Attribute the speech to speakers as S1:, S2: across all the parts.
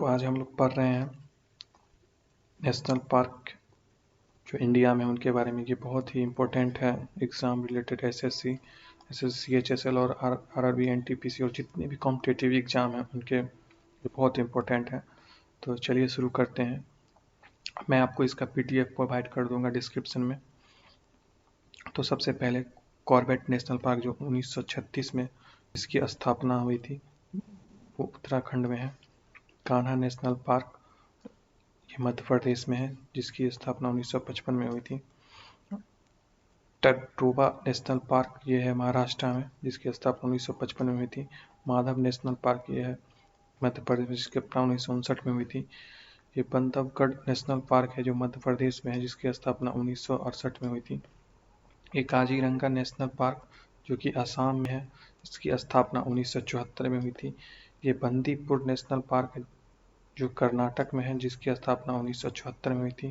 S1: तो आज हम लोग पढ़ रहे हैं नेशनल पार्क जो इंडिया में उनके बारे में। ये बहुत ही इम्पोर्टेंट है एग्ज़ाम रिलेटेड, एसएससी, सीएचएसएल और आरआरबी, एनटीपीसी और जितने भी कॉम्पिटिटिव एग्ज़ाम हैं उनके ये बहुत इम्पोर्टेंट है। तो चलिए शुरू करते हैं। मैं आपको इसका पीडीएफ प्रोवाइड कर दूंगा डिस्क्रिप्शन में। तो सबसे पहले कॉर्बेट नेशनल पार्क जो 1936 में इसकी स्थापना हुई थी वो उत्तराखंड में है। कान्हा नेशनल पार्क ये मध्य प्रदेश में है जिसकी स्थापना 1955 में हुई थी। टटोबा नेशनल पार्क ये है महाराष्ट्र में जिसकी स्थापना 1955 में हुई थी। माधव नेशनल पार्क ये है मध्य प्रदेश में जिसकी स्थापना 1959 में हुई थी। ये बंधवगढ़ नेशनल पार्क है जो मध्य प्रदेश में है जिसकी स्थापना 1968 में हुई थी। ये काजीरंगा नेशनल पार्क जो कि असम में है इसकी स्थापना 1974 में हुई थी। ये बंदीपुर नेशनल पार्क है जो कर्नाटक में है जिसकी स्थापना 1974 में हुई थी।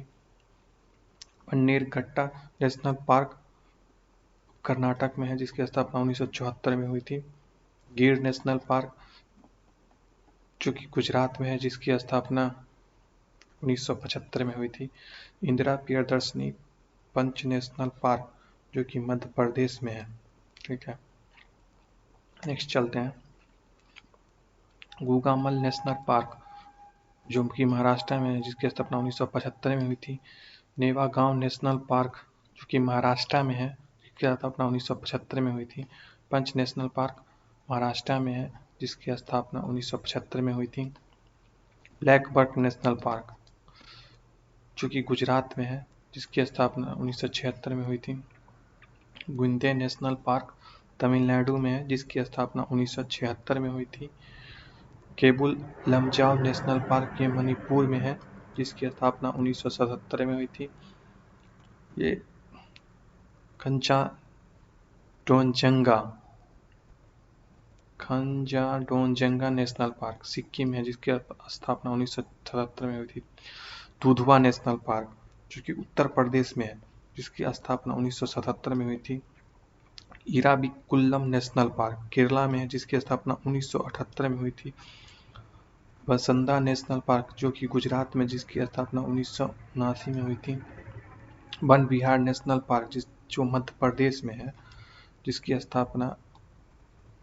S1: बन्नेरघट्टा नेशनल पार्क कर्नाटक में है जिसकी स्थापना 1974 में हुई थी। गिर नेशनल पार्क जो कि गुजरात में है जिसकी स्थापना 1975 में हुई थी। इंदिरा प्रियदर्शनी पंच नेशनल पार्क जो कि मध्य प्रदेश में है। ठीक है, नेक्स्ट चलते हैं। गुगामल नेशनल पार्क जो कि महाराष्ट्र में है जिसकी स्थापना 1975 में हुई थी। नेवा गांव नेशनल पार्क जो कि महाराष्ट्र में है जिसकी स्थापना 1975 में हुई थी। पंच नेशनल पार्क महाराष्ट्र में है जिसकी स्थापना 1975 में हुई थी। ब्लैकबक नेशनल पार्क जो कि गुजरात में है जिसकी स्थापना 1976 में हुई थी। गुंदे नेशनल पार्क तमिलनाडु में है जिसकी स्थापना 1976 में हुई थी। केबुल लमजाव नेशनल पार्क ये मणिपुर में है जिसकी स्थापना 1977 में हुई थी। ये खंजाडोंजंगा नेशनल पार्क सिक्किम है जिसकी स्थापना 1977 में हुई थी। दुधवा नेशनल पार्क जो कि उत्तर प्रदेश में है जिसकी स्थापना 1977 में हुई थी। इराविकुलम नेशनल पार्क केरला में है जिसकी स्थापना 1978 में हुई थी। बसंदा नेशनल पार्क जो कि गुजरात में जिसकी स्थापना 1979 में हुई थी। वन विहार नेशनल पार्क जो मध्य प्रदेश में है जिसकी स्थापना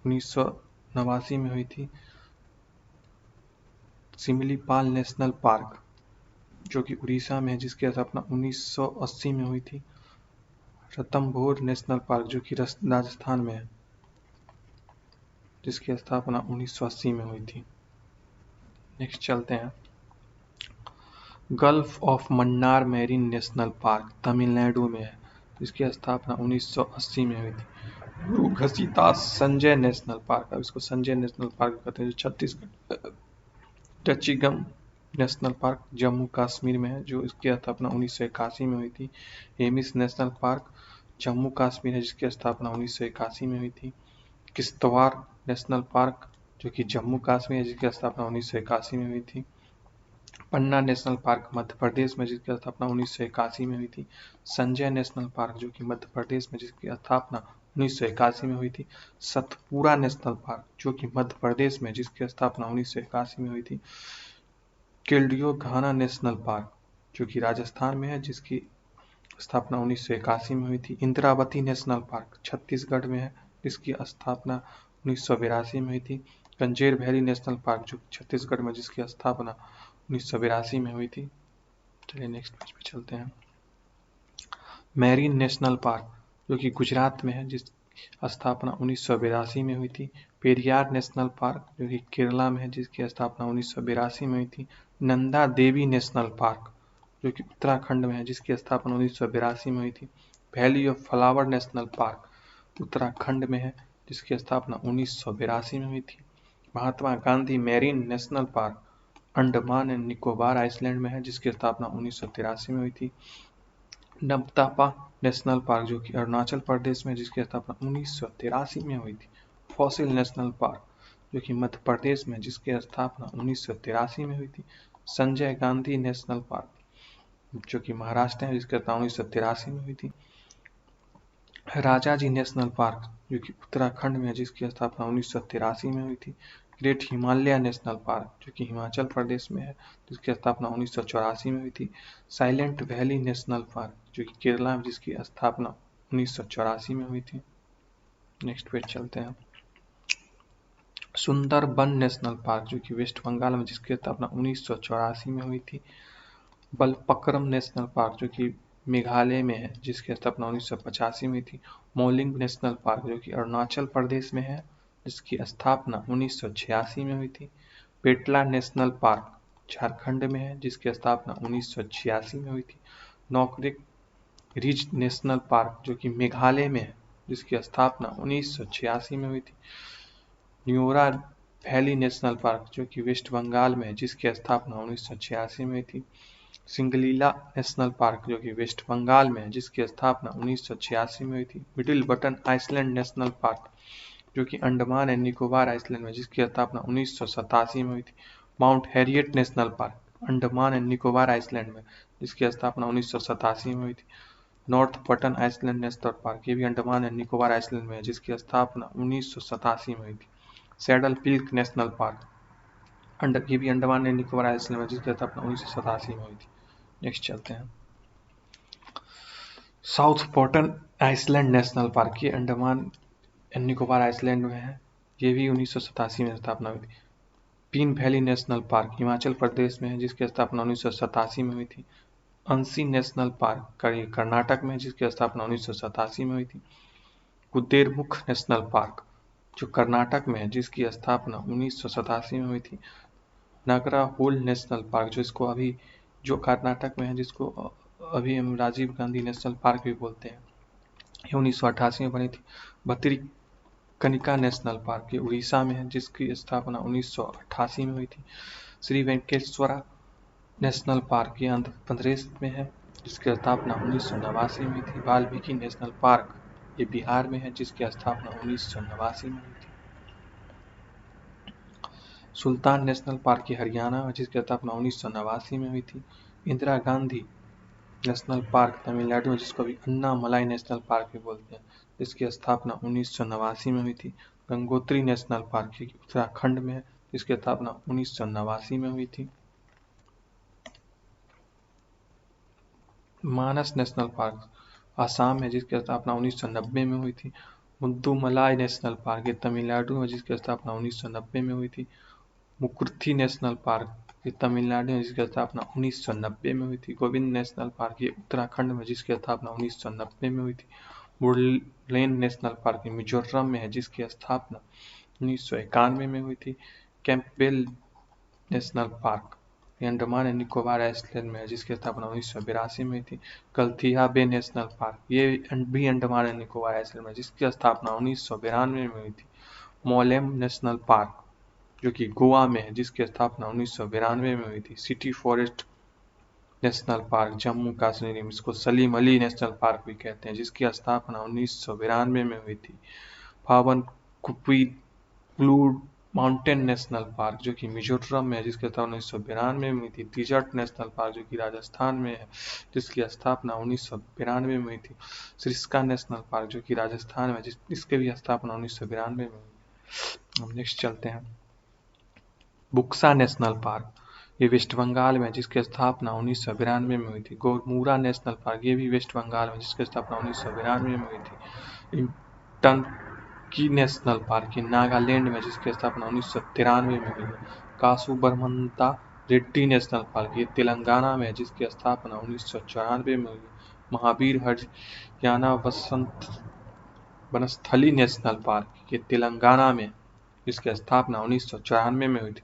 S1: 1989 में हुई थी। सिमलीपाल नेशनल पार्क जो कि उड़ीसा में है जिसकी स्थापना 1980 में हुई थी। रणथंभौर नेशनल पार्क जो कि राजस्थान में है जिसकी स्थापना 1980 में हुई थी। नेक्स्ट चलते हैं। Gulf of Mannar marine national park Tamil Nadu में है जिसकी स्थापना 1980 में हुई थी। गुरु घसीदास संजय नेशनल पार्क, अब इसको संजय नेशनल पार्क कहते हैं, जो छत्तीसगढ़। टचीगम नेशनल पार्क जम्मू कश्मीर में है जो इसकी स्थापना 1981 में हुई थी। हेमिस नेशनल पार्क जम्मू कश्मीर है जिसकी स्थापना 1981 में हुई थी। किश्तवाड़ नेशनल पार्क जो कि जम्मू कश्मीर है जिसकी स्थापना 1981 में हुई थी। पन्ना नेशनल पार्क मध्य प्रदेश में जिसकी स्थापना 1981 में हुई थी। संजय नेशनल पार्क जो कि मध्य प्रदेश में जिसकी स्थापना 1981 में हुई थी। सतपुरा नेशनल पार्क जो कि मध्य प्रदेश में जिसकी स्थापना 1981 में हुई थी। किल्डियो घाना नेशनल पार्क जो कि राजस्थान में है जिसकी स्थापना 1981 में हुई थी। इंद्रावती नेशनल पार्क छत्तीसगढ़ में है जिसकी स्थापना 1982 में हुई थी। कंजेर वैली नेशनल पार्क जो छत्तीसगढ़ में जिसकी स्थापना 1982 में हुई थी। चलिए नेक्स्ट पेज पे चलते हैं। मैरीन नेशनल पार्क जो कि गुजरात में है जिसकी स्थापना 1982 में हुई थी। पेरियार नेशनल पार्क जो कि केरला में है जिसकी स्थापना 1982 में हुई थी। नंदा देवी नेशनल पार्क जो कि उत्तराखंड में है जिसकी स्थापना 1982 में हुई थी। Valley of flower national park Uttarakhand में है जिसकी स्थापना 1982 में हुई थी। Mahatma Gandhi marine national park Andaman and Nicobar Iceland में है जिसकी स्थापना 1983 में हुई थी। नमतापा नेशनल पार्क जो कि अरुणाचल प्रदेश में जिसकी स्थापना 1983 में हुई थी। फॉसिल नेशनल पार्क जो कि मध्य प्रदेश में जिसकी स्थापना 1983 में हुई थी। संजय गांधी नेशनल पार्क जो कि महाराष्ट्र में जिसकी स्थापना 1983 में हुई थी। राजाजी नेशनल पार्क जो कि उत्तराखंड में जिसकी स्थापना 1983 में हुई थी। ग्रेट हिमालय नेशनल पार्क जो कि हिमाचल प्रदेश में है, जिसकी स्थापना 1984 में हुई थी। साइलेंट वैली नेशनल पार्क जो कि केरला में, जिसकी स्थापना 1984 में हुई थी। नेक्स्ट पेज चलते हैं। सुंदरबन नेशनल पार्क जो कि वेस्ट बंगाल में, जिसकी स्थापना 1984 में हुई थी। बलपक्रम नेशनल पार्क जो कि मेघालय में है, जिसकी स्थापना 1985 में थी। मौलिंग नेशनल पार्क जो कि अरुणाचल प्रदेश में है, जिसकी स्थापना 1986 में हुई थी। पेटला नेशनल पार्क झारखंड में है, जिसकी स्थापना 1986 में हुई थी। नौकरेक रिज नेशनल पार्क जो कि मेघालय में है, जिसकी स्थापना 1986 में हुई थी। न्योरा वैली नेशनल पार्क जो कि वेस्ट बंगाल में है, जिसकी स्थापना 1986 में हुई थी। सिंगलीला नेशनल पार्क जो कि वेस्ट बंगाल में है, जिसकी स्थापना 1986 में हुई थी। Middle Button Island National Park जो कि अंडमान एंड निकोबार आइसलैंड में, जिसकी स्थापना 1987 में हुई थी। Mount Harriet National park Andaman and Nicobar Iceland में, जिसकी स्थापना 1987 में हुई थी। North Button Island National Park ये भी अंडमान एंड निकोबार आइसलैंड में है, जिसकी स्थापना 1987 में हुई थी। सैडल पीक नेशनल पार्क ये भी अंडमान एंड निकोबार आइसलैंड में, जिसकी स्थापना 1987 में हुई थी। नेक्स्ट चलते हैं। साउथ बॉटन आइसलैंड नेशनल पार्क ये अंडमान एंड निकोबार आइसलैंड में है, ये भी 1987 में स्थापना हुई थी। पीन valley national park Himachal Pradesh में है, जिसकी स्थापना 1987 में हुई थी। अंसी नेशनल पार्क कर्नाटक में, जिसकी स्थापना 1987 में हुई थी। कुद्रेमुख नेशनल पार्क जो कर्नाटक में है, जिसकी स्थापना 1987 में हुई थी। नागराहोल नेशनल पार्क जो कर्नाटक में है, जिसको अभी हम राजीव गांधी नेशनल पार्क भी बोलते हैं, ये 1988 में बनी थी। भतरीकनिका नेशनल पार्क ये उड़ीसा में है, जिसकी स्थापना 1988 में हुई थी। श्री वेंकटेश्वरा नेशनल पार्क ये आंध्र प्रदेश में है, जिसकी स्थापना 1989 में हुई थी। वाल्मीकि नेशनल पार्क ये बिहार में है, जिसकी स्थापना 1989 में हुई थी। सुल्तान नेशनल पार्क ये हरियाणा में, जिसकी स्थापना 1989 में हुई थी। इंदिरा गांधी नेशनल पार्क तमिलनाडु में, जिसको अभी अन्नामलाई नेशनल पार्क भी बोलते हैं, जिसकी स्थापना 1989 में हुई थी। गंगोत्री नेशनल पार्क उत्तराखंड में है, जिसकी स्थापना 1989 में हुई थी। मानस नेशनल पार्क आसाम में, जिसकी स्थापना 1990 में हुई थी। मुद्दुमलाई नेशनल पार्क ये तमिलनाडु में, जिसकी स्थापना 1990 में हुई थी। मुकुर्थी नेशनल पार्क ये तमिलनाडु में, जिसकी स्थापना 1990 में हुई थी। गोविंद नेशनल पार्क ये उत्तराखंड में, जिसकी स्थापना 1990 में हुई थी। मुरलेन नेशनल पार्क ये मिजोरम में है, जिसकी स्थापना 1991 में हुई थी। कैंपबेल नेशनल पार्क ये अंडमान एंड निकोबार आइसलैंड में है, जिसकी स्थापना 1982 में हुई थी। गलथिया बे नेशनल पार्क ये भी अंडमान एंड निकोबार आइसलैंड में, जिसकी स्थापना 1992 में हुई थी। मोलेम नेशनल पार्क जो कि गोवा में है, जिसकी स्थापना 1992 में हुई थी। City forest national park Jammu Kashmir में, इसको सलीम अली नेशनल पार्क भी कहते हैं, जिसकी स्थापना 1992 में हुई थी। पावन कुपी ब्लू माउंटेन नेशनल पार्क जो कि मिजोरम में है, जिसकी स्थापना 1992 में हुई थी। डिजर्ट नेशनल पार्क जो कि राजस्थान में है, जिसकी स्थापना 1992 में हुई थी। सिरस्का नेशनल पार्क जो कि राजस्थान में, जिसकी भी स्थापना 1992 में हुई। हम नेक्स्ट चलते हैं। बुक्सा नेशनल पार्क ये वेस्ट बंगाल में, जिसकी स्थापना 1992 में हुई थी। गोरमुरा नेशनल पार्क ये भी वेस्ट बंगाल में, जिसकी स्थापना 1992 में हुई थी। टंकी नेशनल पार्क ये नागालैंड में, जिसकी स्थापना 1993 में हुई है। कासू बरमंता रेड्डी नेशनल पार्क ये तेलंगाना में, जिसकी स्थापना 1994 में हुई है। महावीर हरियाणा वनस्थली नेशनल पार्क ये तेलंगाना में, जिसकी स्थापना 1994 में हुई थी।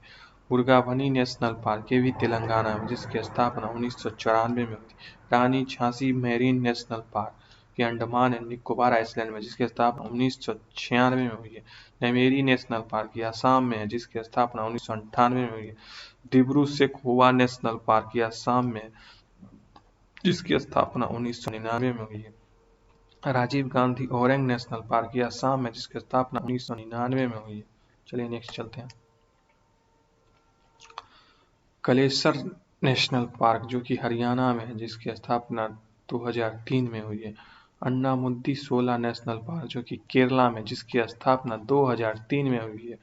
S1: मुर्गावनी नेशनल पार्क ये भी तेलंगाना में, जिसकी स्थापना 1994 में हुई थी। रानी झांसी मैरीन नेशनल पार्क ये अंडमान एंड निकोबार आइसलैंड में, जिसकी स्थापना 1996 में हुई है। नमेरी नेशनल पार्क ये असम में है, जिसकी स्थापना 1998 में हुई है। डिब्रू सेखोवा नेशनल पार्क ये असम में, जिसकी स्थापना 1999 में हुई है। राजीव गांधी ओरेंग नेशनल पार्क ये असम में, जिसकी स्थापना 1999 में हुई है। चलिए नेक्स्ट चलते हैं। कलेसर नेशनल पार्क जो कि हरियाणा में है, जिसकी स्थापना 2003 में हुई है। अन्नामुद्दी सोला नेशनल पार्क जो कि केरला में, जिसकी स्थापना 2003 में हुई है।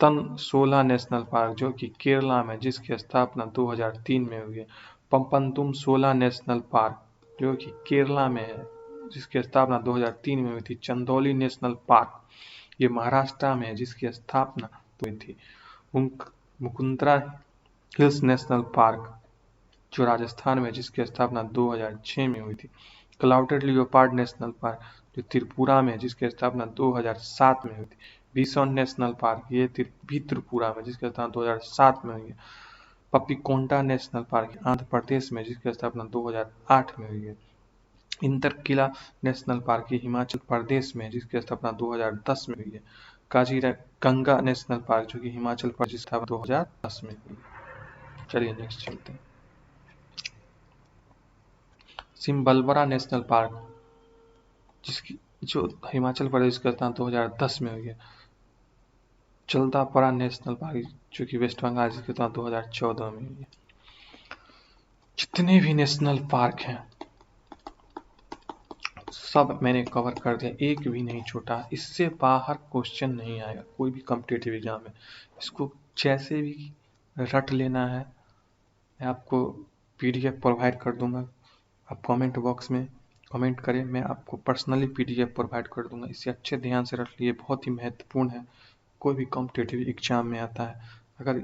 S1: तनसोला नेशनल पार्क जो कि केरला में, जिसकी स्थापना 2003 में हुई है। पम्पन्तुम सोला नेशनल पार्क जो कि केरला में है, जिसकी स्थापना 2003 में हुई थी। चंदौली नेशनल पार्क ये महाराष्ट्र में है, जिसकी स्थापना हुई थी। मुकुंदरा हिल्स नेशनल पार्क जो राजस्थान में, जिसकी स्थापना 2006 में हुई थी। क्लाउडेड लियोपार्ड नेशनल पार्क जो त्रिपुरा में, जिसकी स्थापना 2007 में हुई थी। बिसोन नेशनल पार्क ये भी त्रिपुरा में, जिसकी स्थापना 2007 में हुई है। पपीकोंडा नेशनल पार्क आंध्र प्रदेश में, जिसकी स्थापना 2008 में हुई है। इंतरकिला नेशनल पार्क हिमाचल प्रदेश में, जिसकी स्थापना 2010 में हुई है। काजीरंगा नेशनल पार्क जो कि हिमाचल प्रदेश, जिसकी स्थापना 2010 में हुई है। चलिए नेक्स्ट चलते हैं। सिम्बलबरा नेशनल पार्क जो हिमाचल प्रदेश का स्थान 2010 में हुई है। जल्दापारा नेशनल पार्क जो कि वेस्ट बंगाल, जिसके स्थान 2014 में हुई है। जितने भी नेशनल पार्क हैं सब मैंने कवर कर दिया, एक भी नहीं छूटा। इससे बाहर क्वेश्चन नहीं आएगा कोई भी कॉम्पिटिटिव एग्जाम में। इसको जैसे भी रट लेना है, मैं आपको PDF प्रोवाइड कर दूंगा। आप कमेंट बॉक्स में कमेंट करें, मैं आपको पर्सनली PDF प्रोवाइड कर दूंगा। इसे अच्छे ध्यान से रख लिए, बहुत ही महत्वपूर्ण है, कोई भी कॉम्पिटिटिव एग्जाम में आता है। अगर